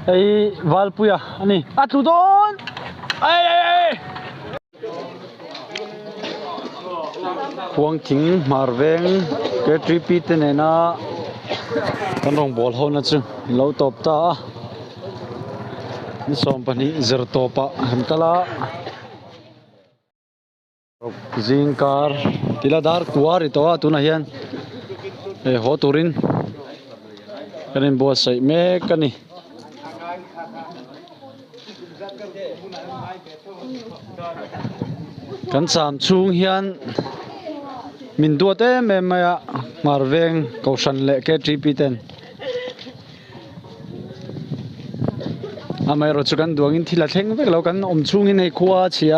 ไอ้วาลปุยอ่ะอันนี้อัดตุดอนไอ้พวงทิ้งมาร์เวงเกตรีปีเตเนน่ากันรองบอลเขานะจึงเราตบตานี่สองปนีเจอร์ตบะเห็นตละจิงการทีละดาร์ควาริตัวตุนเฮียนฮอตูรินกันเป็นบัวใส่เมกันนี่กันสามช่วงเฮียนมินตัวเต้เมย์มามาร์เวงกอชันเล่แค่ทริปเต้นไม่รู้จักกันดวงอินที่ละเท่งเวกเรากันช่วงอินให้ขวาเชีย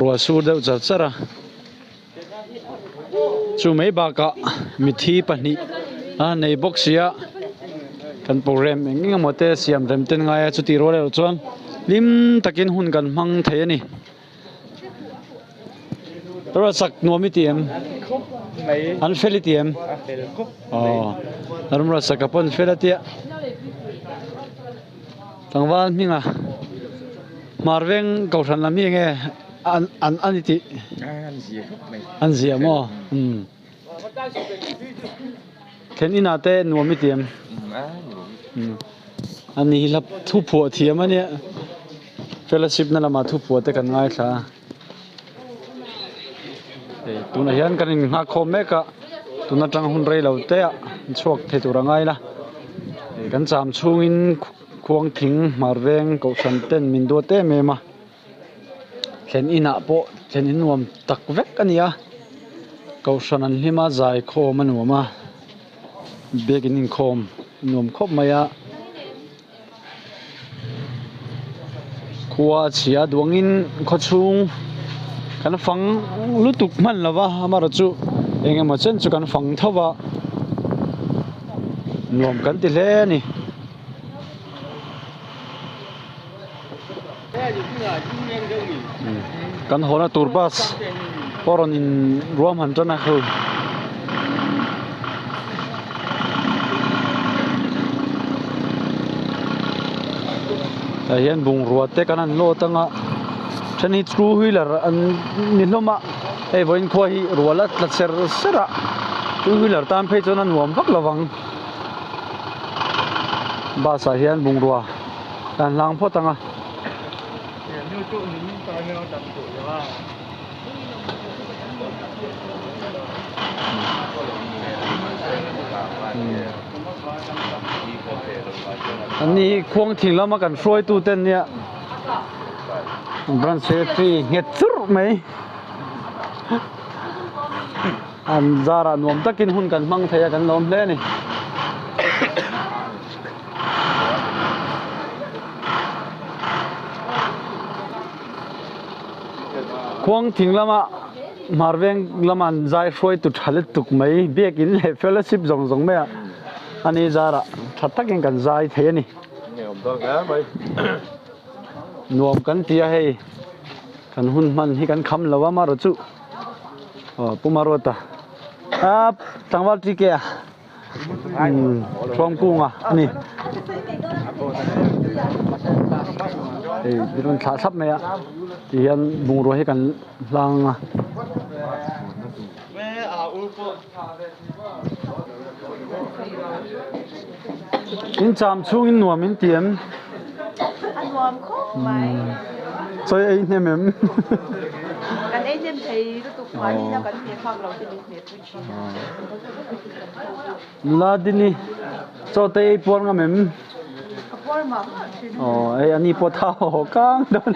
รัวสูดเดือดจัดซะระช่วงไม่บากะมิทีปนิในบ็อกเสียกันโปรแกรมเองก็หมดเตะเสียมเต็มเต็นไงจุดที่รู้แล้วจวนลิมตะกินหุ่นกันมังเทนี่ตัวสักนัวมิเตียมอันเฟลิเตียมอ๋ออารมณ์รัสักกับปนเฟลิเตียตั้งวันมิงอ่ะมาร์เวงเก่าทันละมีไงอันนี้ที่อันเสียมั้งเห็นอินาเต้นัวมิเตียมอันนี้รับทุบหัวเทียมอันเนี้ยเฟลชิปนั่นละมาทุบหัวแต่กันง่ายค่ะตัวนั้นยันกันหักคมเมกะตัวนั้นจังหุ่นเรือเราเตะชกเทตัวง่ายละกันสามช่วงอินควงทิ้งมาเร่งกชันเต้นมินดัวเต้เมมาเห็นอินาโปเห็นอินวมตักเวกกันเนี่ยกชันนั้นหิมาใจโคมันหัวมาเบกินิงคมนวมคบมายะขวาเชียดวงอินขชุงกันฟังลุตุกมันละวะมาร์จูเองมาเช่นจุกันฟังเท่าว่านวมกันติเลนี่กันหัวน่ะตูร์บัสพอรอนินรวมหันจันนะคือแต่เห็นบุงรัวเตกันนั่นโลตั้งอ่ะฉันนี่ทรูฮิลเลอร์อันนี่ลมาไอ้วันคอยรัวละตัดเสร็จเสร็จทรูฮิลเลอร์ตามเพจนั้นหัวมักระวังบาสาเห็นบุงรัวแต่หลังพอตั้งอ่ะอันนี้ควงทิ้งแล้วมากันช่วยตู้เต้นเนี่ยบรันเซฟีเงียบสุดไหมอันจาระนวมตะกินหุ่นกันมั่งเทียกันลมเล่นี่ควงทิ้งแล้วมาร์เวงแล้วมันใจช่วยตุดทะเลตุกไหมเบียกินเลยเฟลชิปสองไหมอันนี้จาระทัดตะกินกันใจเทียนี่นวมกันเตียให้กันหุ่นมันให้กันคำแล้วว่ามารู้จุปุ่มมารวดตาตั้งวันที่แก่ช่วงกุ้งอ่ะนี่ดิฉันทับไหมอ่ะที่ยันบุงรัวให้กันลังอ่ะอินจามช่วงอินนวมอินเตียมรวมครบไหมใช่ไอ้เนี่ยมั้งกันไอ้เจมใช้รถตุ๊กวานี่นะกันเพียงฟังเราจะมีเสียผู้ชี้ลาดินี่โจเตยปวดงั้นมั้งปวดมั้งอ๋อไอ้อันนี้ปวดเท้าก้างโดน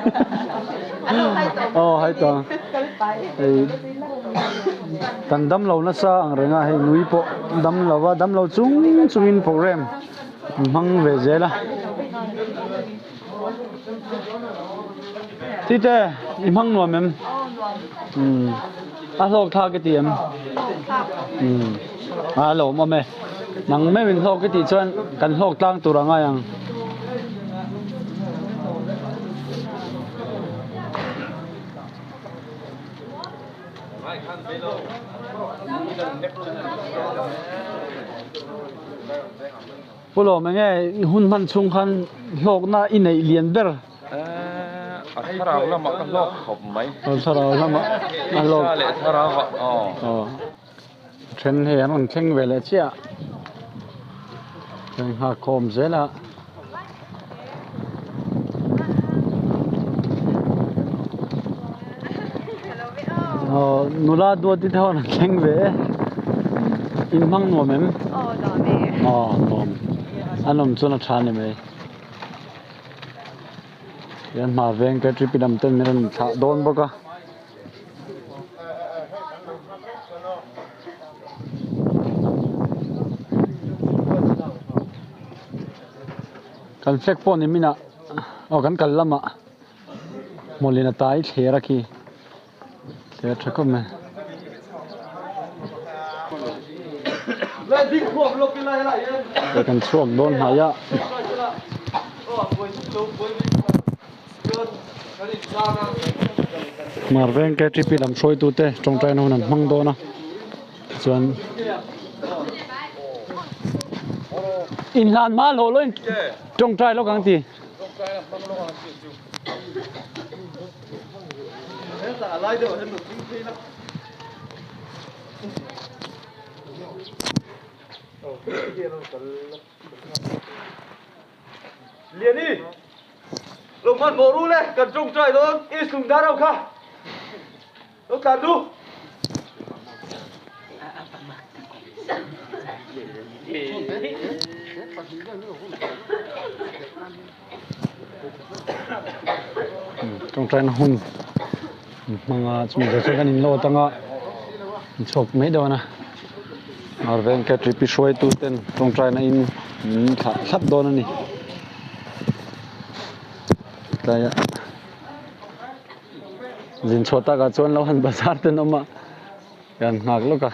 อ๋อให้ตัวไอ้ตันดำเราน่าสร้างเรื่องให้นุ้ยปวดดำเราว่าดำเราจุ้งอินโปรแกรมมังเวเจล่ะที่เจ้อิมังนวมมั้งอาโลกท่ากี่ตีมอาโลมาไหมนังไม่เป็นโลกกี่ตีชวนกันโลกตั้งตัวง่ายยัง bố lò mà nghe hun man chung khan lok na in này liền ber thà nào là mặc lọc học mấy thà nào là mặc lok thà nào trên hè nó khen về lại chia trên hạ cồm dễ là nula đua đi theo là khen về in măng nôm em nôm anh nôm cho nó chán em ấy yan mà về cái trip đam tên mình thả đón bốc à kan fek pon ni mina kan kal lama molina tai thera ki te thakom me kan chuak don haya marveng ke tripi lam soi tu te trong trai no nan mang do na chuan in lan ma lo lo trong trai lo gang ti liền đi lục mặt bổ ru lên cần trông trời thôi ít sùng đá đâu cả lúc tàn đu trong trai nó hun mà chúng mình sẽ cần lo tăng á chọc mấy đâu nè ở bên cái trip show tu tên trong trai nó in sắp đôi nè đây ạ dính chốt ta cả chuan lâu hơn bazar tên ông ạ gần ngạc lúc à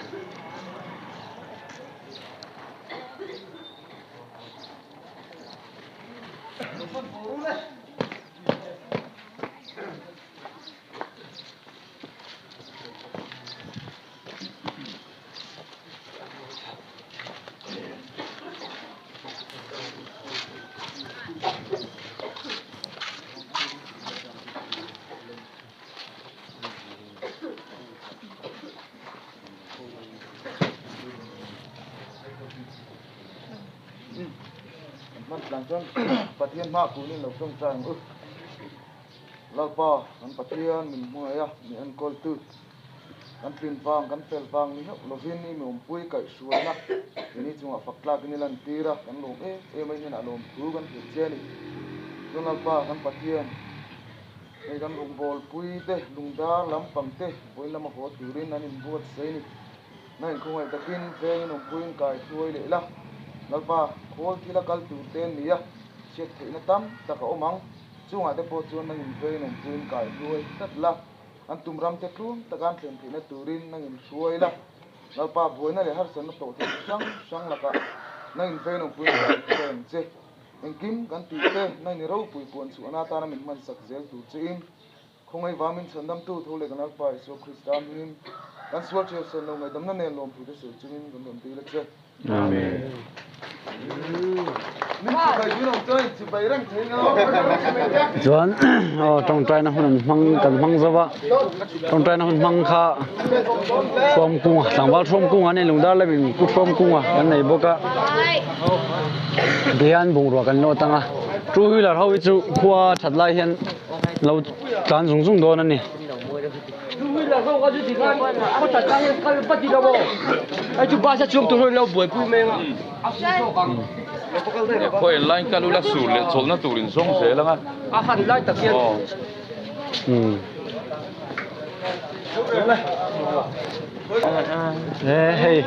มันหลังจากประเทศมากกูนี่เราต้องใจเราพอมันประเทศมันมัวอ่ะมีอันกอลตูกันปีนฟังกันเฟลฟังนี่ครับเราเห็นนี่มันปุ้ยไก่สวยนะทีนี้จังหวะฝักลากนี่ลันตีระกันลงไม่ใช่น่ะลงถูกันถูกเจนี่จนเราพอกันประเทศในกันลงบอลปุ้ยเตะลุงดาล้ำปังเตะปุ้ยล้ำมาหัวตูรินนั่นนี่บวชเซนี่นั่นคงไอ้ตะกินเฟงน้องปุ้ยไก่สวยเลยละเราพอโคตรที่ละกันตูเต้นนี่อ่ะเช็ดถึงน้ำตั้มตะเขามังช่วงอาจจะปวดจนนั่งเฟงน้องปุ้ยไก่สวยตัดละอันตุ่มรำเตะคลุ้มตะการเปลี่ยนที่นั่นตูรินนั่งสวยละเราพอบัวนั่นเลยฮาร์สันนั่นโตที่ช่างละกันนั่งเฟงน้องปุ้ยไก่เต้นเจ๊ยังกิมกันตูเต้นนั่งนี่เราปุ้ยปวนสุนาตานะมันสักเซลตูจีนคงไอ้วามินสันดำตู้ทุเรศกันนักไปสุคริสตามินกันสวดเชื่อสันลงไอ้ดำนั่นเนี่ยลมผู้ที่สุดจีนกันดมตีเล็กเจ้อาเมนchuan trong trai nó hun mang cần mang zawa trong trai nó hun mang kha from cung sang bal from cung anh lung dar le bin ku from cung anh này boka dian bung ro kan lo tanga two wheeler how chu khua that lai hian lo tlan zung zung don ani là không có gì khác có thật ra cái bất kỳ đâu bộ ai chụp ba sẽ chụp tôi lâu buổi vui mê Koi line kalu la sul le chol na turin song se la nga hẳn lại tập kia hey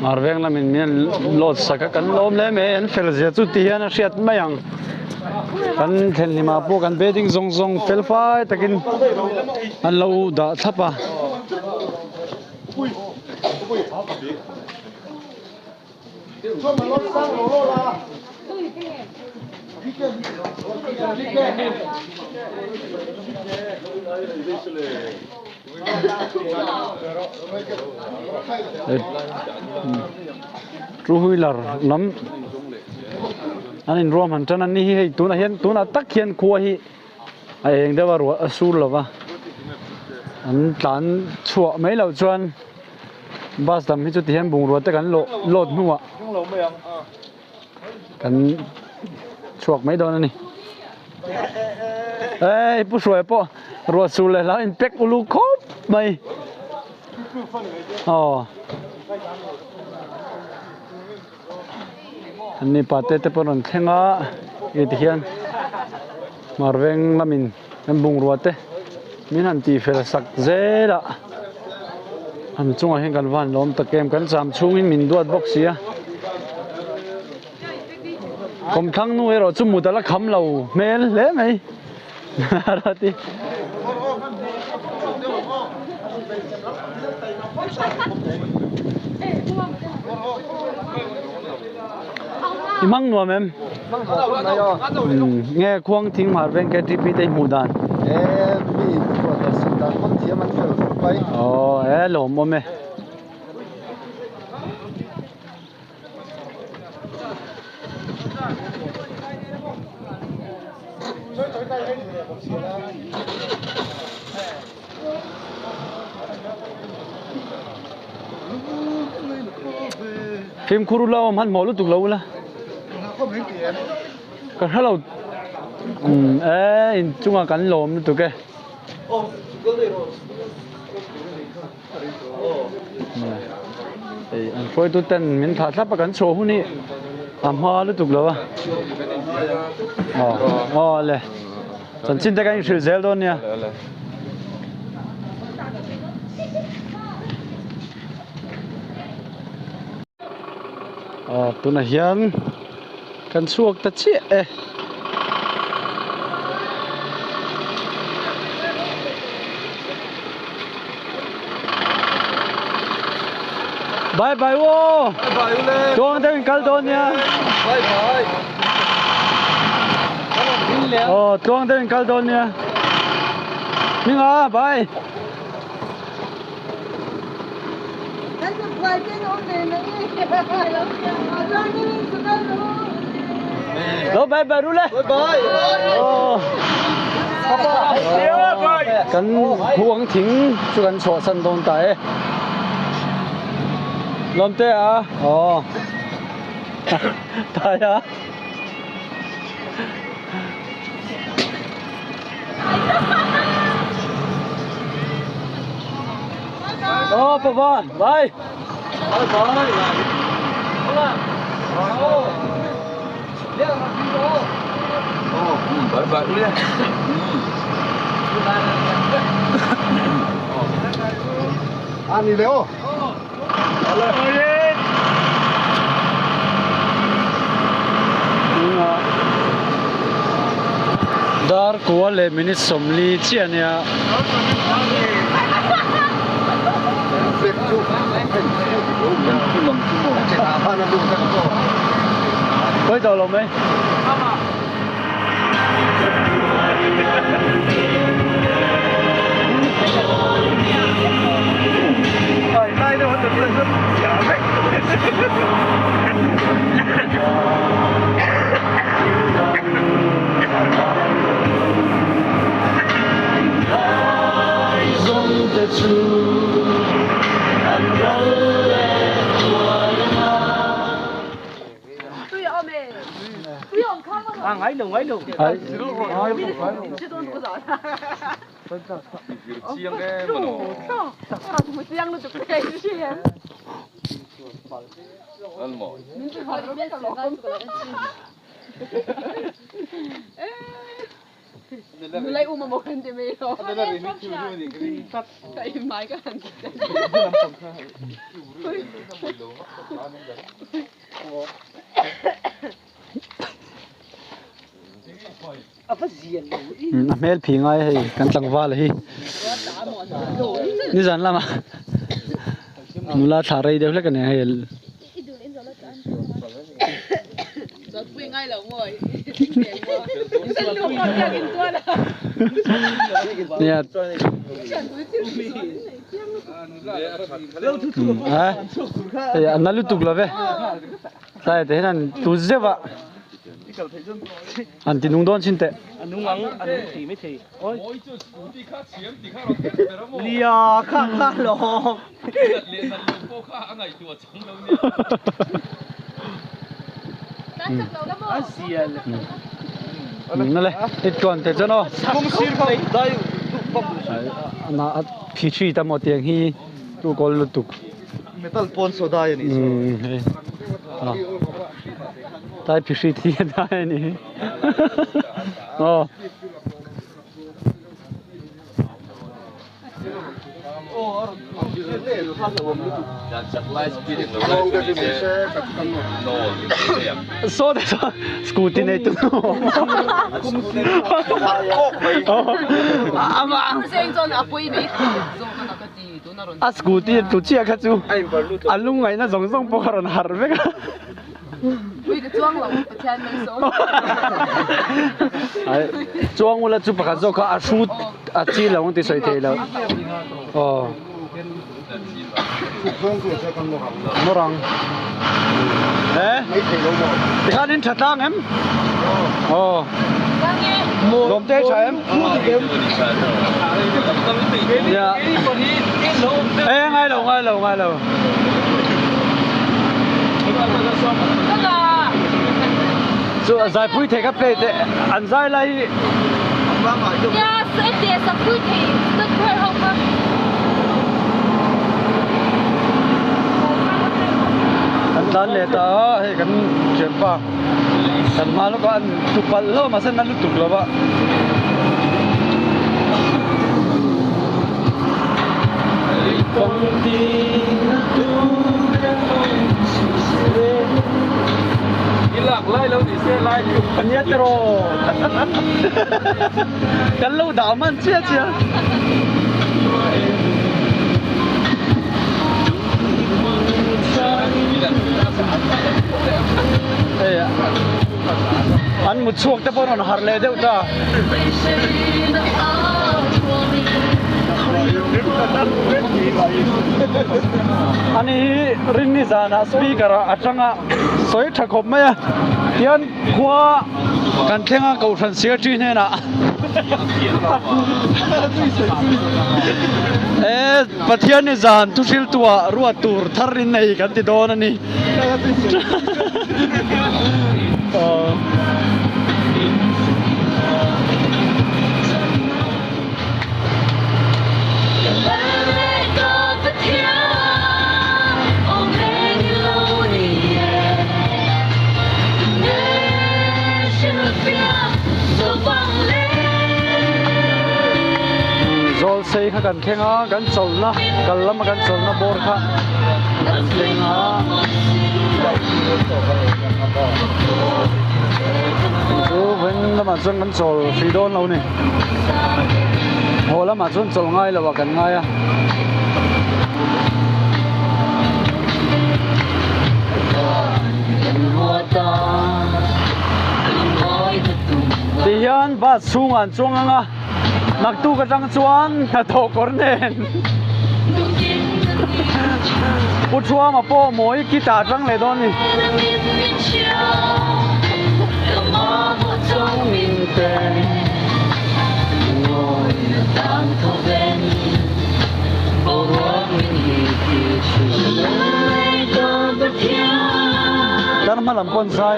marveng lamin mian lot saka kan lom le me en fel zia chu ti hian a hriat mayang kan thlen lima po kan bedding zong zong fel fai takin an lo da thapa รู้หุยหลังน้ำอันนี้รวมหันจันอันนี้ให้ตัวน่ะตักเขียนครัวให้ไอ้เองเดี๋ยวว่ารัวสู้หรอวะอันหลานชั่วไม่เหล่าชวนบาสทำให้จุดที่เห็นบุงรัวแต่กันโลดหัวกันชั่วไม่โดนนี่เอ้ยผู้ช่วยปะรัวสู้เลยแล้วอินเป็กอุลูคบไปอ๋ออันนี้ปาเต้ปนนเทงะอีที่เห็นมาเร่งละมินกันบุงรัวเต้มินันตีเฟรสักเจละอันจงเห็นกันวันล้อมตะเกียมกันสามช่วงมินดวดบ็อกเสียคมทั้งนู้นเราจุ่มมุดละคำเราเมลเล่ไหมอะไรที่อีมังนัวแม่เงี้ยควงทิ้งมาเป็นแค่ที่พี่ได้หูดานมีตัวแต่สุดท้ายมันเทียมันเกิดไปอ๋อหลอมบ่แม่พิมพ์คุรุเรามันหมอรู้ตุกเราละก็ถ้าเราจุงกันลมตุกแกอันช่วยตัวเต้นมินถาทับประกันโชว์หุ่นนี่ทำฮอรู้ตุกเราวะอ๋อเลยฉันชินแต่กันชื่อเซลโดนเนี่ยตัวนั้นยันกันสวกตะเชี่ยบายบายโว้ตัวนั้นเป็นกัลโดเนียบายบายตัวนั้นเป็นกัลโดเนียมิงบายเราไปไปรู้เลยไปกันห่วงทิ้งชวนโฉสันตรงไหนลมเตะอ๋อตายอ่ะโอ้ปะบ้านไปBạn đi. Ăn đi léo. Dar kuwa le minit somli chiania. Với đầu lồng ấy. Đây đâu được lên rất giả đấy. Ngay luôn. Chiang cái mà nó. Ăn mỏi. Mulai umur dia melo. Kayak mai kan. Apa zian? Mel phi ngay hay kan tangwa hi. Ni jan lama. Mula tharai deu le kan hay. Giọt phi ngay là ngồi. ฉันรู้ก่อนอยากกินตัวนะ เนี่ยฮะเอ้ยอันนั้นลุตุกแล้วเว้ยใช่แต่นั่นตุเจ็บอ่ะอันที่นุ่งโดนชินเตะ อันนู้นอันนู้นถีไม่ถีโอ้ยเลียข้าหลอก อาเซียน นั่นแหละติดก่อนแต่เจ้าเนาะ มุมซีเขาได้ทุกปั๊ม น่าพี่ชีตามหมดเตียงฮีตูกอลลุตุก เมทัลปอนโซดาอย่างนี้ เฮ้ยได้พี่ชีที่ได้นี่อ๋อ โซ่แต่สกูตี้ในตู้อามา Sen on apoi me. So na ka ti tu na ron. อาสกูตี้ตุเชียคัจูอันลุงไงน่ะส่งปกรณ์หาร์เวก Ui de tuang lo pa tian men so. ไอ้จ้วงเวลาจุปกาโซก็อาชูอาจีแล้วมันติดใส่เทแล้วอ๋อ เครื่องตัวใช้กันหมดครับ มรังเอ๊ะที่ข้านินชัดตั้งเอ็มอ๋อ Yang ye. ลมเตะใช่เอ็มเนี่ยเอ้ยไงเรา那个。就在不提个play的，按在来，呀，是一点是不停，这块好吗？按咱来的嘿跟全吧，但马路个按土巴了嘛，现在路土了吧？风的土的风是谁？ Ilak lai lâu thì xe lai chụpอันนี้จะรอกันลูกดาวมันเชี่ยเอ้ยอันมุดช่วงแต่พอเราหาเลยเดี๋ยวจ้าอันนี้รินนี่จานะสปีกเกอร์อัจฉริยะสวยถักขบไหมอ่ะยันขวากันเท่งอ่ะกูฉันเสียจีเนี่ยนะเอ๊ะประเทศนี่จานทุชิลตัวรัวตูร์ทารินในกันติดโดนนี่โจลเซ่ข้ากันเท่งอ่ะกันโจลนะกันละมากันโจลนะบอร์ค่ะกันเท่งอ่ะโอ้เว้นละมาจนกันโจลฟรีโดนเราเนี่ยโหละมาจนโจลง่ายแล้วว่ากันง่ายอ่ะที่ยันบาสูงอันจงอ่ะนักตู้กระจังจวนโตกอร์เนนผู้ชัวมาโป้หมอยกีตาร์จังเลยตอนนี้ด้านมาลำคนใส่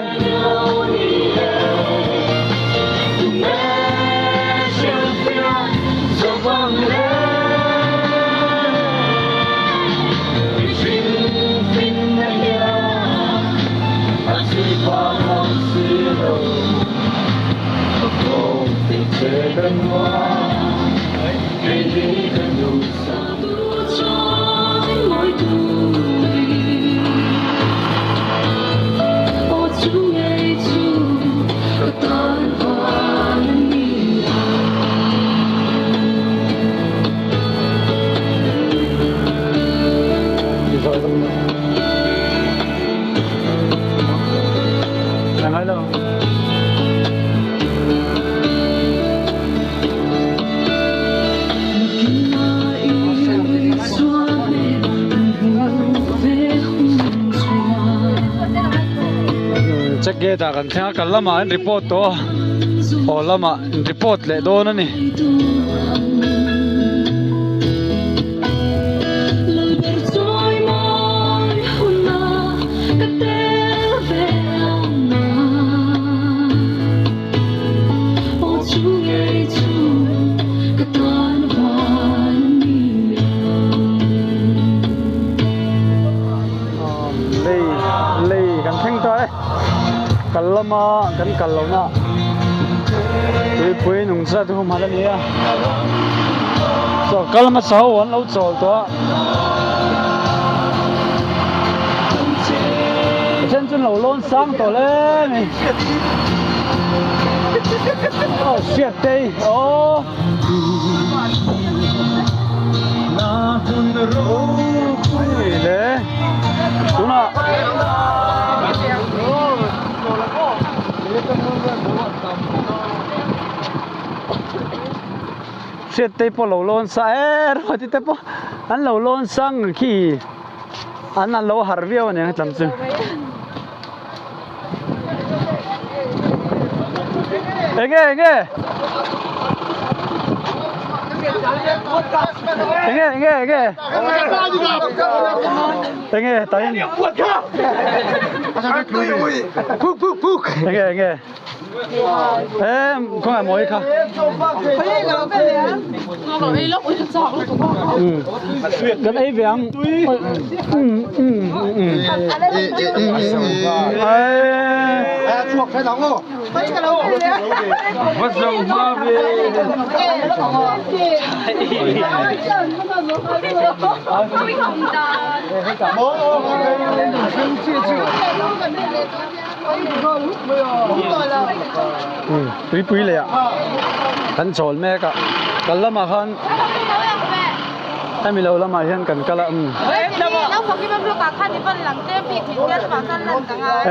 ยังไงล่ะ check ge ta kan thang kan lama in report to o lama report le do na ni kan lama kan kalau na pui nung sa tu ma la ni a so kalma sao wan lo chol to chen chun lo lon sang to le ni oh shit day oh na hun ro le tuna chết tay po lâu lon sa rồi thì tay po anh lâu lon sang khi anh lâu hар viêu này làm chứ nghe nghe tay nghe em không phải mỗi cả cái ấy vàng chuột cái nóng không bắt đầu ma về puiเลยอ่ะกันโฉลแม่กะกันละมาคันให้มีเราละมาเห็นกันกันละแล้วพอคิดว่าลูกค้าท่านนี้เป็นหลังเต้ปีถึงจะฝากกันนั่นต่างหาก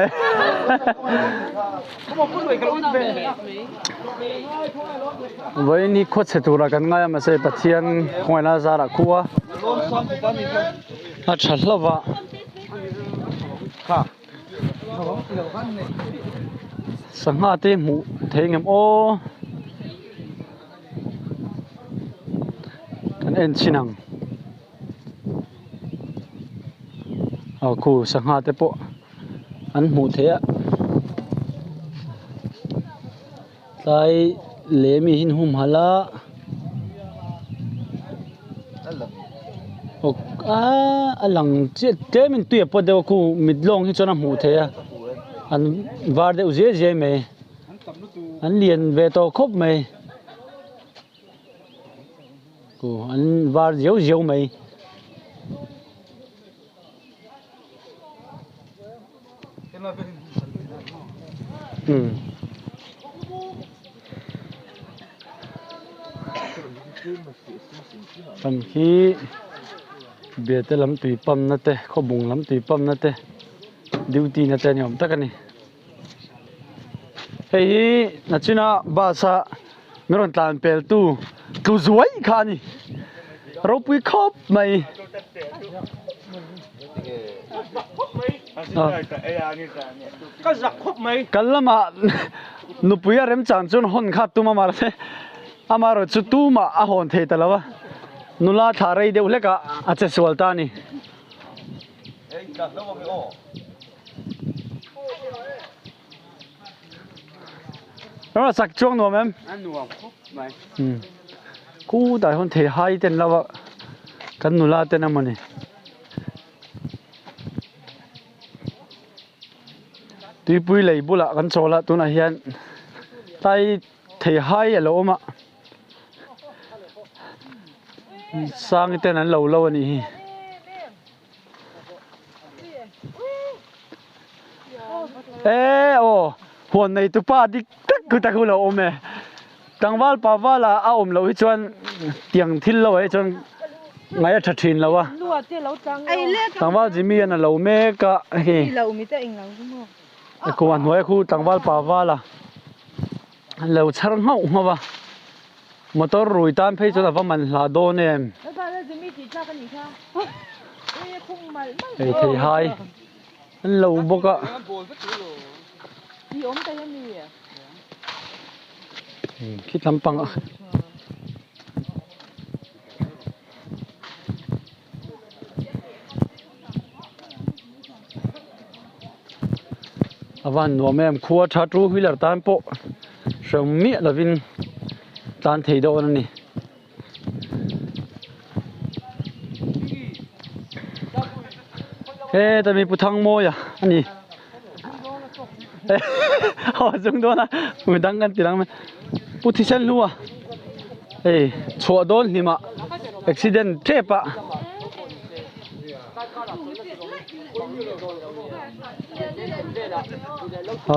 เขาบอกพูดด้วยกันรู้ไหมวันนี้โคตรเสถูระกันง่ายมาเสพเทียนคอยน่าจะรักคัวน่าชัดละวะค่ะสังหารที่หมูเทงมโอกันเอ็นชินังเอาคู่สังหารที่ปะอันหมูเทะไล่เลมีหินหุ่มหละโอ้หลังเจมันตัวปะเดี๋ยวคู่มิดลงที่จนหมูเทะอันวาร์เดอุเจไหมอันเลียนเวทครบไหมกูอันวาร์เจียวไหมทำที่เบียดแต่ลำตุยปั๊มนั่นเต้ข้อบุงลำตุยปั๊มนั่นเต้ดิวตีนั่นเต้เนี่ยผมตักกันนี่เฮ้ยนัชนะบาสะไม่รอนตามเปลตู้สวยขานี่เราปุยครบไหมก็สักครบไหมกันละมาหนูปุยอะไรมันจานจนหอนขาดตัวมาเลยอามาเราจุดตู้มาอาหอนเทตแล้ววะนุลาทาร์เดียวเล็กอะอาจจะสวลตานี่แล้วสักช่วงหนูมั้ยกูได้คนเทหายเต็มแล้ววะกันนุลาเต็มน้ำมันนี่ตีปุยเลยบุละกันโซละตัวนั้นเฮียนไตเทหายอะไรออกมาสร้างแต่นั้นเราวันนี้โอ้หัวในตุป้าดิตักคือตะกุเราอมเนี่ยตั้งวัลป่าวว่าละเอาอมเราให้ชวนเตียงทิ้งเราให้ชวนไงจะทิ้งเราวะตั้งวัลจิมีอันเราเมกะเฮ้ยเรามีแต่เองเราไอ้กูวันหัวไอ้กูตั้งวัลป่าวว่าละเราชักเงามาว่ามาตัวรุ่ยตามเพจจนว่ามันลาโดเนี่ย Hey thầy hai anh lâu bốc ạ khi làm bằng ạ avan nuam em khua tha tru huilar tan po som mi lovin tan thei do ani he ta mi puthang mo ya ani ho jung do na mu dang kan tilang me puthisan luwa hey chho don hima accident trepa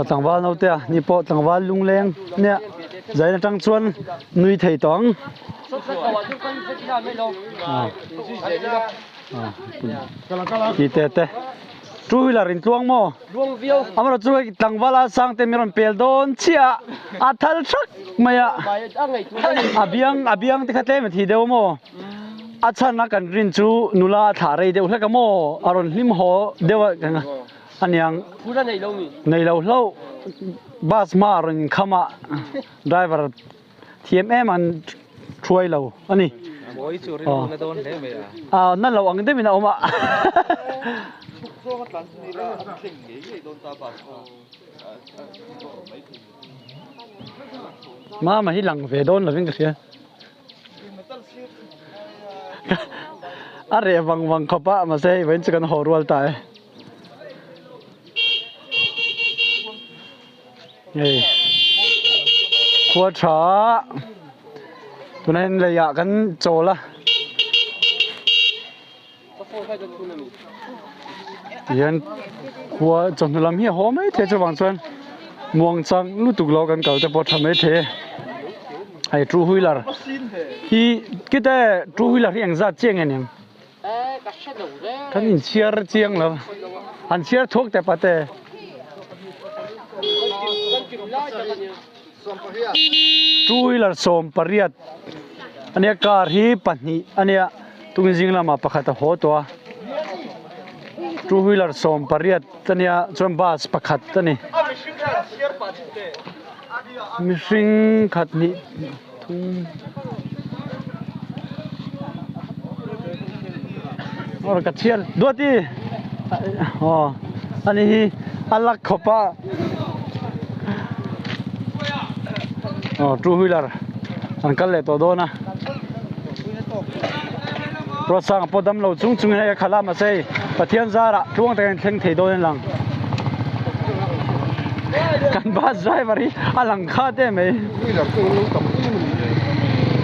tang wal no te ni po tang wal lung leng ne zai na tang chuan nui thei tong ki te te two wheeler in tuang mo amara chu tang wala sang te miron pel don chia athal thak maya abiang te khatle me thi deu mo achan na kan rin chu nula thare deu hlaka mo aron hlim ho dewa kanga anyang pura nei lo lo bus ma ron khama driver TMM an throi lo ani Ôi chú rin na don thế mày nan lo ang de mina oma ma hi lang ve don loving ka are wang khopa ma sei wen chikan horwal tai ei khua tha tunen le ya kan chola yan khua chom lam hi ho mai the chawang chuan muang chang lu tuk lo kan kal te po thame the ai two wheeler hi kite two wheeler hi ang za cheng enem kan in chiar chiang lo an chiar thok te pate two wheeler som pariat ania car hi pani ania tungin jinglama pakhata ho to two wheeler som pariat tania chom bus pakhat tani mishing khat ni thung or ka chial duati ani hi alak khopa two wheeler angkal le to do na ro sang podam lo chung chung he khala ma sei pathian zara thuang te thleng thei do lang kan bus driver hi alang kha te me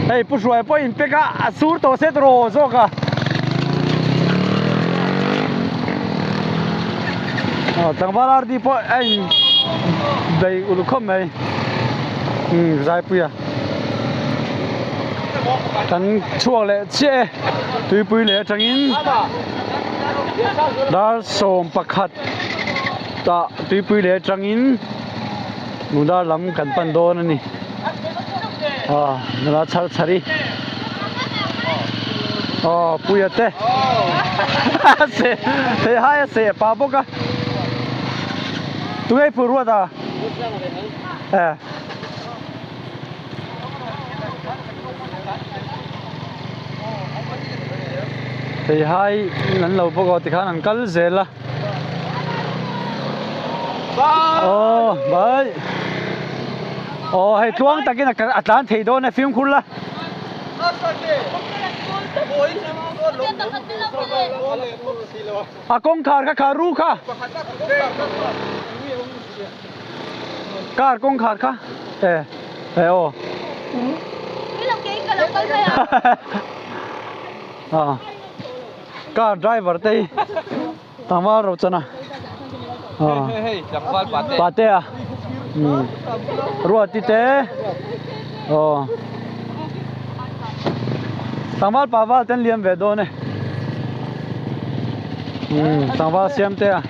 hey pushwai po in peka asur to set ro zo ka tangbalar di po ai dai ulu khom mai zai puya kan chuak le che tui pui le tangin dar som pakhat ta tui pui le tangin nuda lam kan pan don ani nala chal chari puya te se hai se pa boka tu ei purwa da thì hai lần lâu bao thì khá năng cắt dễ là bởi hay tuang ta cái là tán thì đó này phim khun là công khar ka kharu kha car công khar kha car driver tei tama ro chana pate a ruati te tamal paval ten liam ve do ne tamal siam te a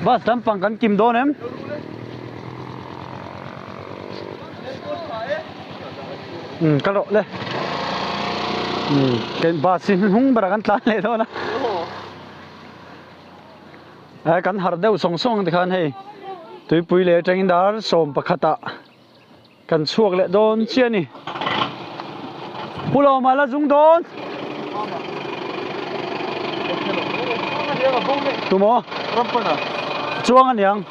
bas tam pang kan kim do nem cái độ lên cái bà xin hung bà gắn tán lên thôi nè ai cắn hạt đeo song song thì khăn hay tụi bùi lệ tranh đá sôm bạc khata cắn chuộc lệ đón chia nè pulau mà là dung đón tụi mò chuông anh nhang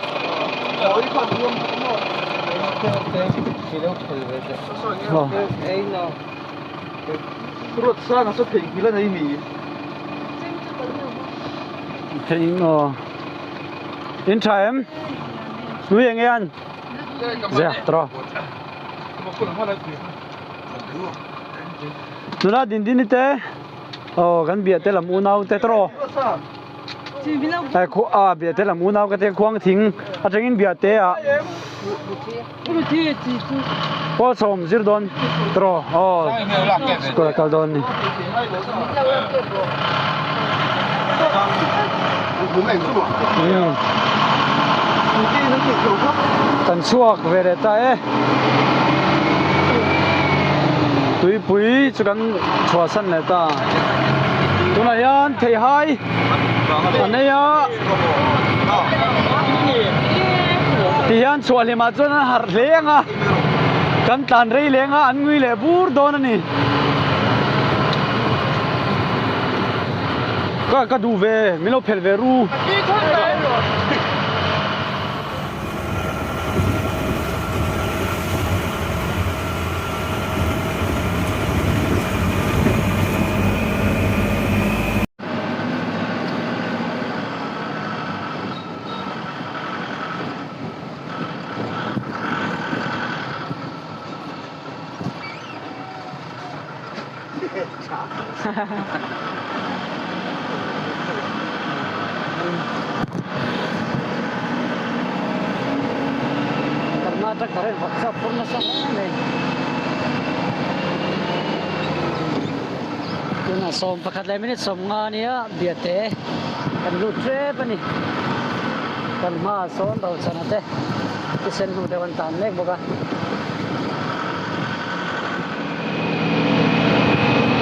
Turut sana sa tingkila na ini. thế in time nuôi anh em dạ trò nó là din thế gắn bìa thế làm u nau thế trò ai bìa thế làm u nau cái thế khoang thính ở trong in bìa thế à có sôm zir don trò có cả don này tận suộc về để ta tụi bụi cho căn chùa sân này ta tụi này ăn thầy hai anh ấy á thì ăn chùa thì mà cho nó hạt léng à căn tàn rây léng à ăn nguy lệ bur đó nè cái đủ về mình lo phèn về ru Karnataka karen WhatsApp purna sa này. Kuna som pakat lai minute som nga niya biate kan lutre pani kan ma son daw sanate isen nu dewan tan lek boga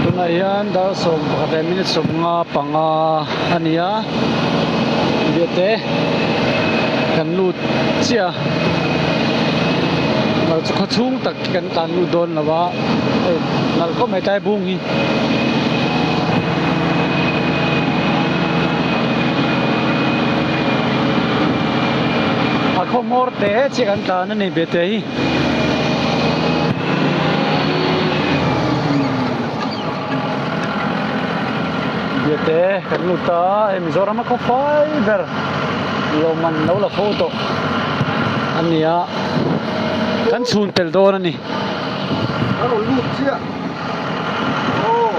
kuna yan daw som pakat lai minute som nga panga ania biate kan lut chia mà có chung tắc cần tàn lu đồn là ba là có mấy trái buông đi à không mor té chỉ cần tàn nó này biết đấy biết đấy cần lu ta em giờ mà có phải ver lo man đâu là photo anh nhá kan sun tel do nani Ano lut siya. Oh.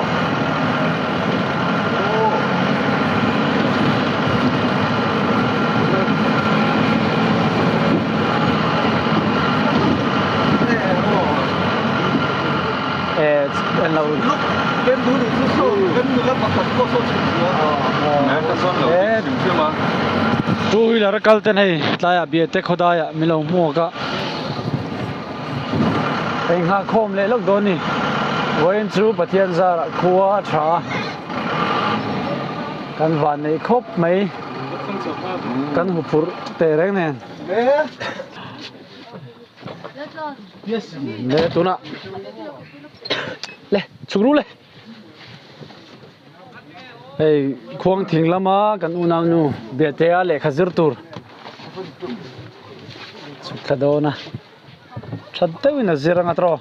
En la Look, bên đu đi số bên người làm mặt có số chừng Nè, cái son là chừng chưa mà. tu là kal ten hay tlaya bia te khodaya milo mu ka anh ha khom le lok don ni wain chu pathian za khuwa tha kan van nei khop mai kan hu phur te reng nen Yes. le tuna le chugru le hey khuang thing lama kan unau nu bia te a le khazir tur chadona chadeu na zirang atro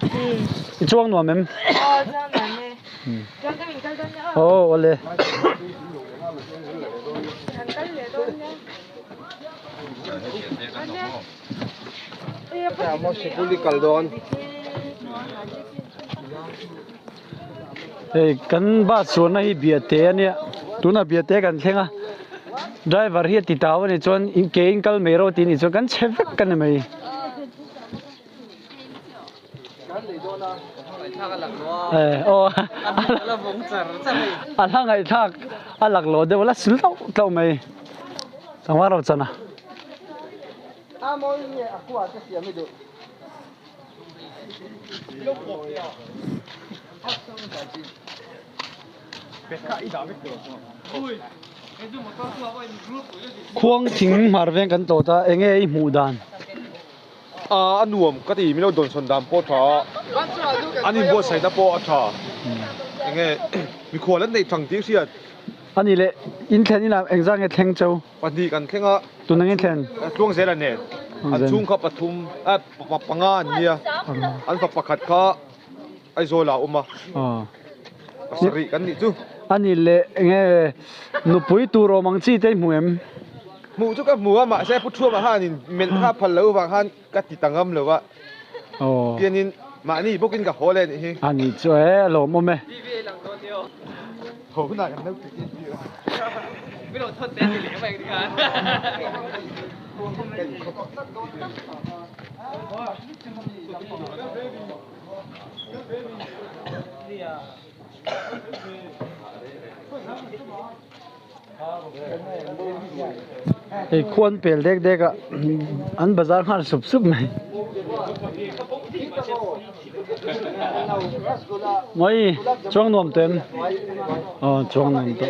chuang no mem oh ole Mo sekuli kaldon. hey kan ba suan hi bia te ania tuna bia te kan thenga driver hi ti taw ni chon in ke in kal mero ti ni cho kan chevek kan mai alang ai thak alak lo de wala sil tau mai tawaro chana Amo ni aku ate siam itu. khuang thing mar veng kan to ta enge ei mu dan anh nuông cái gì mình đâu đồn xuân đam po thọ anh đi mua sai đã po thọ nghe mình khua lên đây thằng tiếng xia ani le in thlen ina exam nge theng chauวันนี้กันแค่งะ tu nang thlen ช่วงเสร็จแล้วเนี่ยอันช่วงเขาปทุมปังงานเนี่ยอันฝักประคัดเขาไอโซลาอุมา สริกันนี่จู ani le nge nu pui tu ro mang chi te muem หมูจุกกับหมูอ่ะมาใช้พุทธัวมาห้านี่เมนห้าพันแล้วบางห้านกัดติดตังงำเลยว่า oh เกียนินมานี่พวกกินกับโฮเลยนี่ ani chue lo mo me โหขนาดกันแล้ว ไม่โดนทนเต้นเหลียวไปกัน ei khuan pel dek dek a an bazar khar sup sup mai moi chong nom tem chong nom to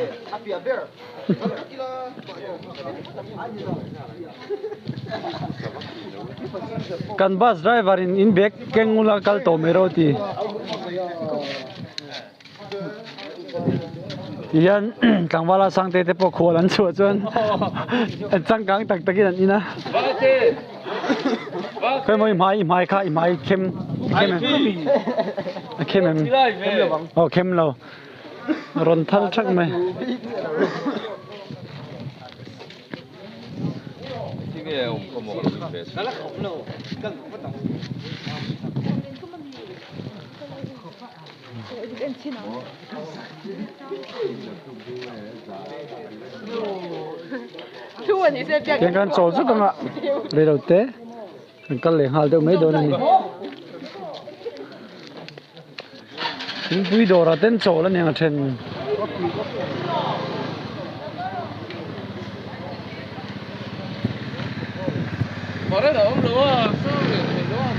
kan bus driver in back kengula kal to mero ti yan tangwala sang te po kholan chu chuan chang kang tak takin an ina kai moi mai kha mai khem khem lo ron thal thak maiที่นี่ผมขโมยเบส yang kan so su kanga le do te kan le hal de me do ni tin pui do ra ten so la ne nga then bỏ đấy đâu không đúng à sao mình đúng không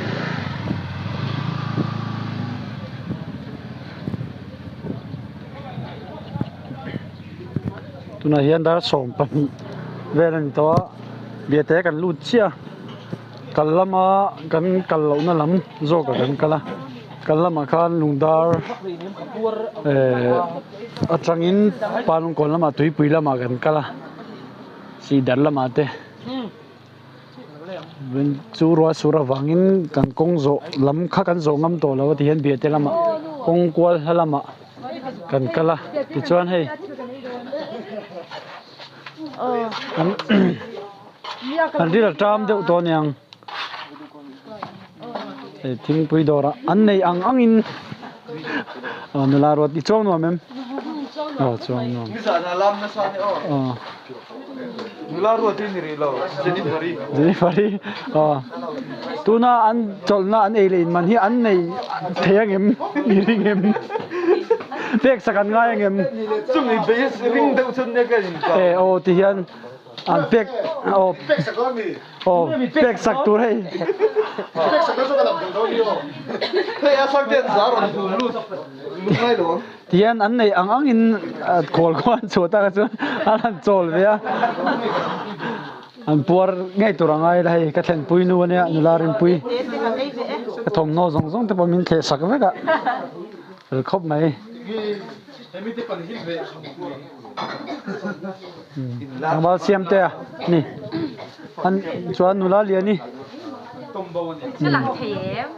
tuna hian dar som pani velan to biate kan lut chia kallama kan kallo na lam zo ka kan kala kallama khan lungdar atangin panung kon lama tui pui lama kan kala si dar lama te ben chu ro sura wangin kan kong zo lam kha kan zo ngam to lo ti hian biate lama kong kwal halama kan kala ti chuan hei anh đi là tram đeo to nhang thím pui đora anh này ăn in nó là rồi đi trông nó mềm trông nó nular roti ni rilo jadi pari tu na anh chol na anh ấy man hi anh này thấy em đi em tek sakan ngai em chung ni base ring deu chun ne ka in ka thì hiện anh pek pek sak tu hay hey asak den zaron du lu ngay lo thì anh này ăn in call quan chỗ ta chứ anh chol về anh puar ngay tu rangai đây cái thằng pui nu này nularin pui cái thòng no zong zong thì bọn mình thể sắc với cả rồi khóc mày ang bao xiêm te nè anh cho nula liền nè Chứ lằng thèm.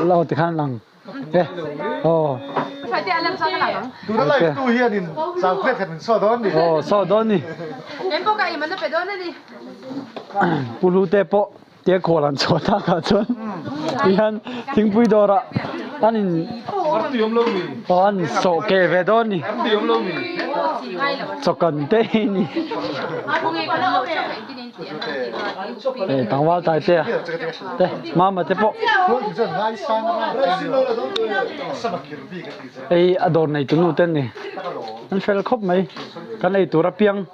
lau thì khăn lằng Phải tiền làm sao cái lằng? tu nó lại tu hiền in sao khét khét mình so đó đi sau đó nè Em có cái mà nó phải đó đi. pulu te po te kholan cho ta cả chon hian thing pui do ra anh tiom lo mi anh so ke ve do nè tiom lo mi cho cần te nè Không nghe có đâu phải cái đến tiền. tang wal tai te te mama te po luôn thì rất ngay sang ra sao mà kiểu gì cái gì ador này tu nu ten nè anh fel khop mai kan ei tu ra piang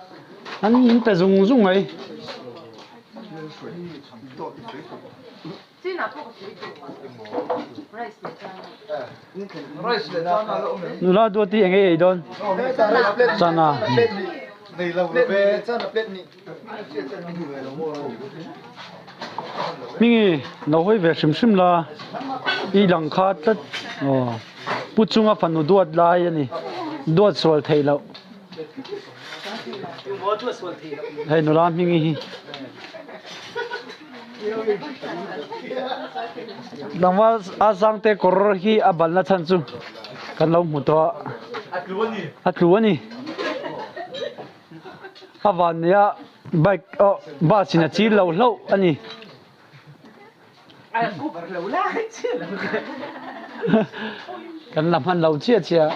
anh in pe zung zung ai Chứ nào không có rice le chana lo me nula do ti enge ei don chana nei lo le be chana plate ni mingi no hoi ve shim shim la I lang kha tat puchunga phan nu duat lai ani duat sol thei lo hei nula mingi hi Dangwa asang te koror hi abal na chan chu kan lo mu to atluani awan ya bike ba sina chi lo lo ani kan lam han lo chia chia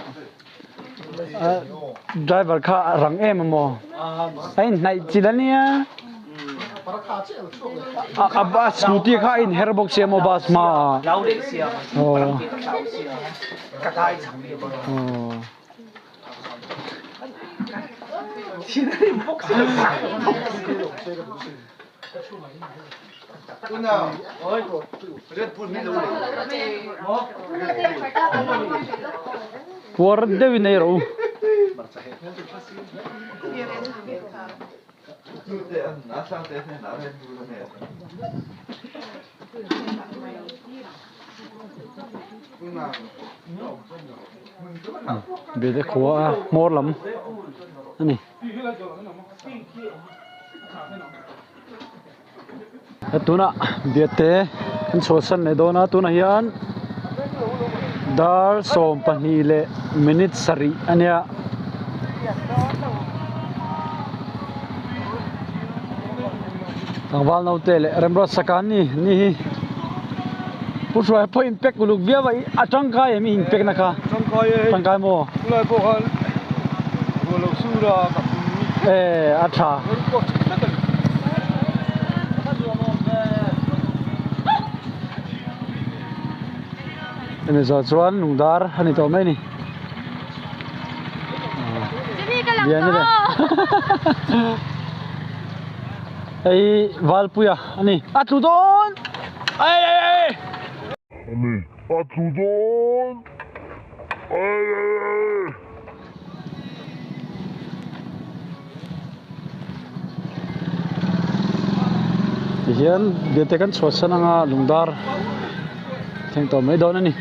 driver kha rang em mo ai nai chilania bus scooty kha in herbox se mo bus ma Laudik siya. Katay sabi ba. kuna oi red bull ni lo le War de winay ro bede khwa mor lam ani atuna biate kan sosan ne dona tuna hian dar som panile minute sari ania tangwal nau tele remro sakani ni puswa po impact uluk bia vai atang kai mi impact na kha tang kai mo lai po han lo sura ka atha ene zo chuan lungdar ani to mai ni Jimmy ka lang bian ni le ai valpuya ani atudon ai Ani, atudon! Ay! hian biate kan sosan anga lungdar theng to mai don ani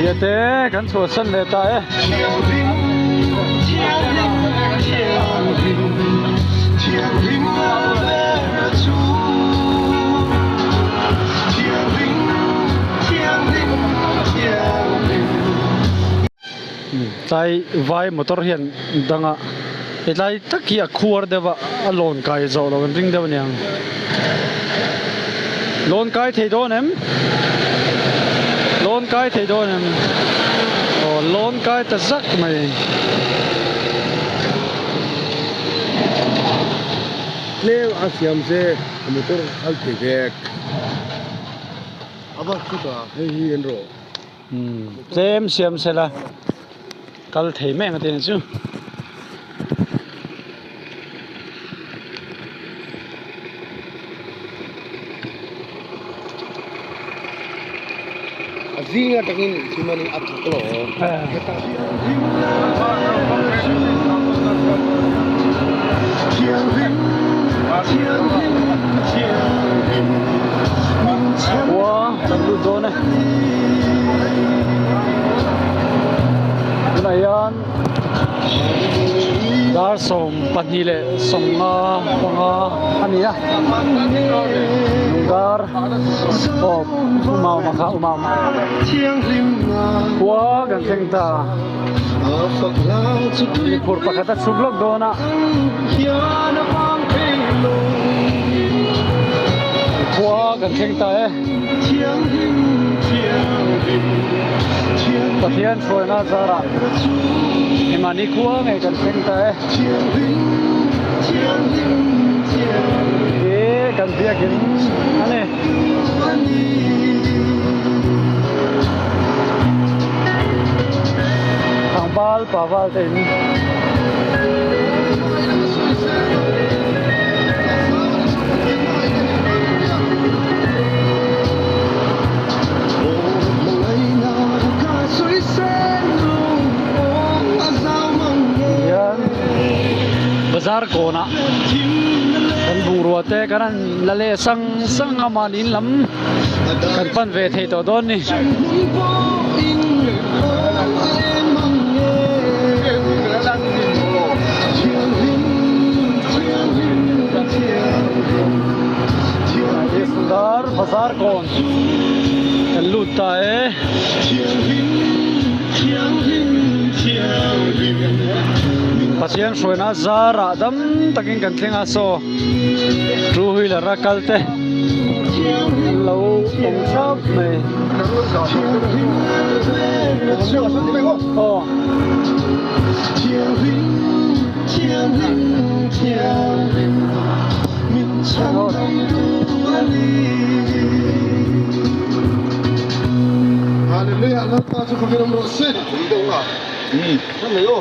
biate kan sosan le ta tai vai motor hian danga etlai takia khuar dewa alon kai zo lo ring dewa nyang lon kai thei donem lon kai thei donem lon kai ta zak mai Leo asiam se motor al tevek. Aba kuta hi enro. sem siam sela kal thei meng atin chu Azinga tangin simani atuklo. wa lu do ne yan dar som panile somnga panga ania dar umau makha umau wa gan thengta pur pakata sublok dona wa gan thengta pathian choina zara imani kuwa ngai kan thengta kan biakin ane paval te in bazar ko na kan bung ruate kan lale sang aman in lam kan pan ve thei to don ni sundar bazar kon kan luta pasien soina zara dam takin kan thenga so two wheeler rakalte lo om shop mai oh Hallelujah, Allah ta chu kham ro se dong a kan le yo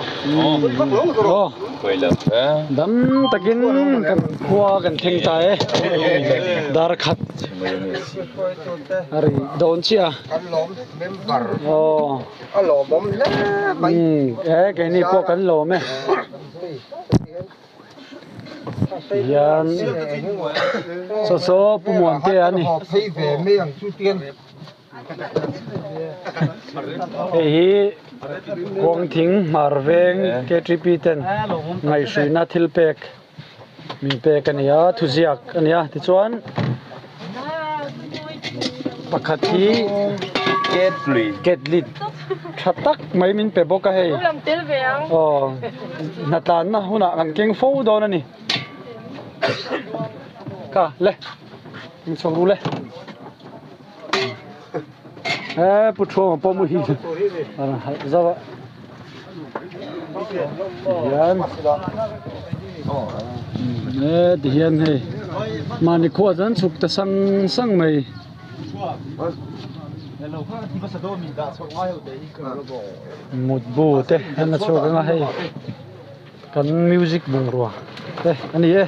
kan lo ro oh quay lập dam takin kan khua kan theng tai dar khat ari don chia kan lom member oh a lo bom le bai cái này po kan lo me yan so pumuan te ani họp thấy về miệng chu tiên hi quang thing marveng ke tripiten ngai suina thil pek min pek ania thuziak ania ti chuan pakhathi ketlit thatak mai min pe boka hei lam tel ve ang oh natan na huna kan keng fo don ani ka le min chong le puthua po mu hi zawa yan dihian he mani kho jan chuk ta sang mai một bù te anh cho cái ngay kan music bung ruwa te ani e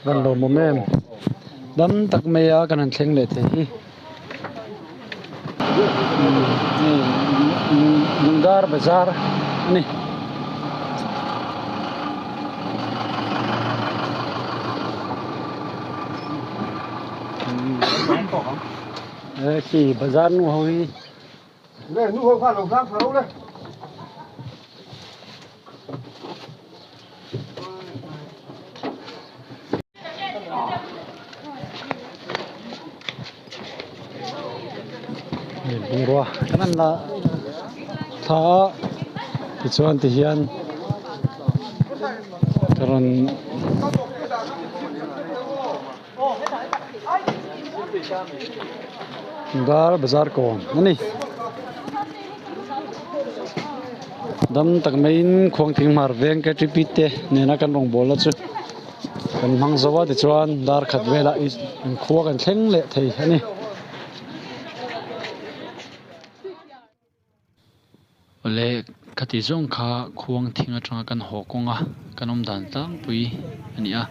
van lo mo mem dam tak me ya kan an thleng le te hi Mungar Bazar ni khi bazar nu hoi le nu ho pha lo khang phao le bung ruwa kanan la tha ti chuan ti hian karon Mungar Bazar kon ani dam tak main khong thing mar veng ke tripite nena kan rong bola chu kan mang zawa ti chuan dar khat vela is khuwa kan thleng le thei ani ole khati zong kha khuang thinga tanga kan hokonga kanom dan tang pui ania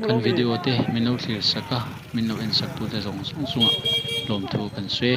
kan video te minlo thlir saka minlo en sak tu te zong sunga lom thu kan swe